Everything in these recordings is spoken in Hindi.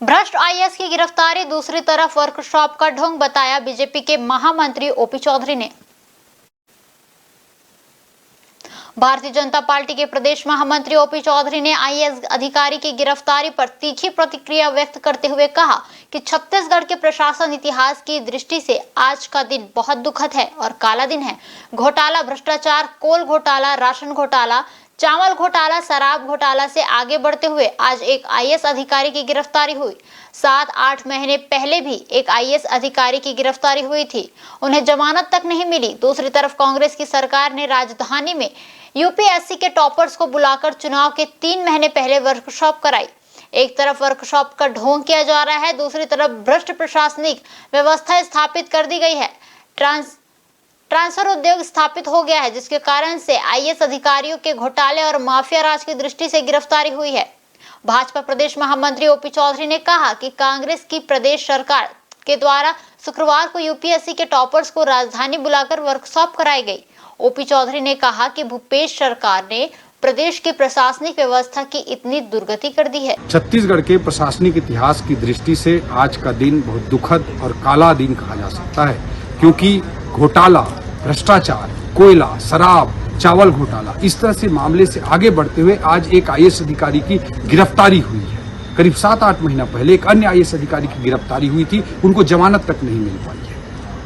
भ्रष्ट आईएएस की गिरफ्तारी, दूसरी तरफ वर्कशॉप का ढोंग, बताया बीजेपी के महामंत्री ओपी चौधरी ने। भारतीय जनता पार्टी के प्रदेश महामंत्री ओपी चौधरी ने आईएएस अधिकारी की गिरफ्तारी पर तीखी प्रतिक्रिया व्यक्त करते हुए कहा कि छत्तीसगढ़ के प्रशासन इतिहास की दृष्टि से आज का दिन बहुत दुखद है और काला दिन है। घोटाला, भ्रष्टाचार, कोल घोटाला, राशन घोटाला, चावल घोटाला, शराब घोटाला से आगे बढ़ते हुए आज एक आईएएस अधिकारी की गिरफ्तारी हुई। 7-8 महीने पहले भी एक आईएएस अधिकारी की गिरफ्तारी हुई थी, उन्हें जमानत तक नहीं मिली। दूसरी तरफ कांग्रेस की सरकार ने राजधानी में यूपीएससी के टॉपर्स को बुलाकर चुनाव के 3 महीने पहले वर्कशॉप कराई। एक तरफ वर्कशॉप का ढोंग किया जा रहा है, दूसरी तरफ भ्रष्ट प्रशासनिक व्यवस्था स्थापित कर दी गई है। ट्रांसफर उद्योग स्थापित हो गया है, जिसके कारण से आईएएस अधिकारियों के घोटाले और माफिया राज की दृष्टि से गिरफ्तारी हुई है। भाजपा प्रदेश महामंत्री ओपी चौधरी ने कहा कि कांग्रेस की प्रदेश सरकार के द्वारा शुक्रवार को यूपीएससी के टॉपर्स को राजधानी बुलाकर वर्कशॉप कराई गई। ओपी चौधरी ने कहा कि भूपेश सरकार ने प्रदेश की प्रशासनिक व्यवस्था की इतनी दुर्गति कर दी है। छत्तीसगढ़ के प्रशासनिक इतिहास की दृष्टि से आज का दिन बहुत दुखद और काला दिन कहा जा सकता है, क्योंकि घोटाला, भ्रष्टाचार, कोयला, शराब, चावल घोटाला, इस तरह से मामले से आगे बढ़ते हुए आज एक आईएएस अधिकारी की गिरफ्तारी हुई है। करीब 7-8 महीना पहले एक अन्य आईएएस अधिकारी की गिरफ्तारी हुई थी, उनको जमानत तक नहीं मिल पाई है।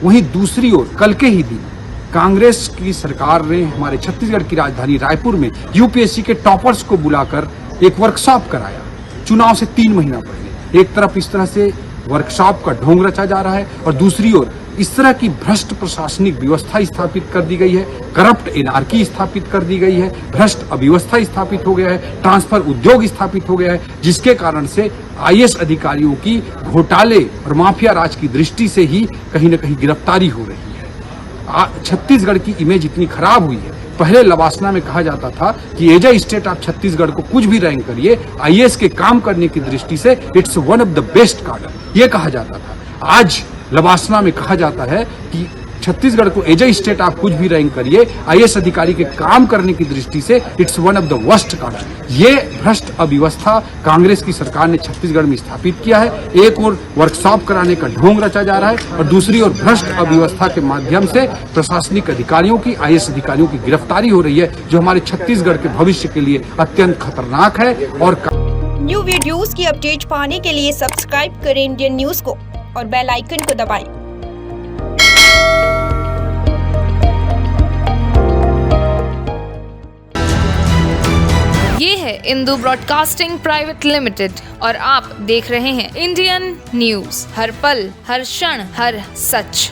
वहीं दूसरी ओर कल के ही दिन कांग्रेस की सरकार ने हमारे छत्तीसगढ़ की राजधानी रायपुर में यूपीएससी के टॉपर्स को बुलाकर एक वर्कशॉप कराया, चुनाव से 3 महीना पहले। एक तरफ इस तरह से वर्कशॉप का ढोंग रचा जा रहा है और दूसरी ओर इस तरह की भ्रष्ट प्रशासनिक व्यवस्था स्थापित कर दी गई है, करप्ट एनार्की स्थापित कर दी गई है, भ्रष्ट अव्यवस्था स्थापित हो गया है, ट्रांसफर उद्योग स्थापित हो गया है, जिसके कारण से आईएएस अधिकारियों की घोटाले और माफिया राज की दृष्टि से ही कहीं न कहीं गिरफ्तारी हो रही है। छत्तीसगढ़ की इमेज इतनी खराब हुई है। पहले लवासना में कहा जाता था कि एज अ स्टेट आप छत्तीसगढ़ को कुछ भी रैंक करिए, आईएएस के काम करने की दृष्टि से it's one of the best कार्डर, ये कहा जाता था। आज लवासना में कहा जाता है कि छत्तीसगढ़ को एज अ स्टेट आप कुछ भी रैंक करिए, आईएएस अधिकारी के काम करने की दृष्टि से it's one of the worst कार्डर। ये भ्रष्ट अव्यवस्था कांग्रेस की सरकार ने छत्तीसगढ़ में स्थापित किया है। एक और वर्कशॉप कराने का ढोंग रचा जा रहा है और दूसरी ओर भ्रष्ट अव्यवस्था के माध्यम से प्रशासनिक अधिकारियों की, आईएएस अधिकारियों की गिरफ्तारी हो रही है, जो हमारे छत्तीसगढ़ के भविष्य के लिए अत्यंत खतरनाक है। और न्यू वीडियोस की अपडेट पाने के लिए सब्सक्राइब करें इंडियन न्यूज को और बेल आइकन को दबाएं। ये है इंदू ब्रॉडकास्टिंग प्राइवेट लिमिटेड और आप देख रहे हैं इंडियन न्यूज, हर पल, हर क्षण, हर सच।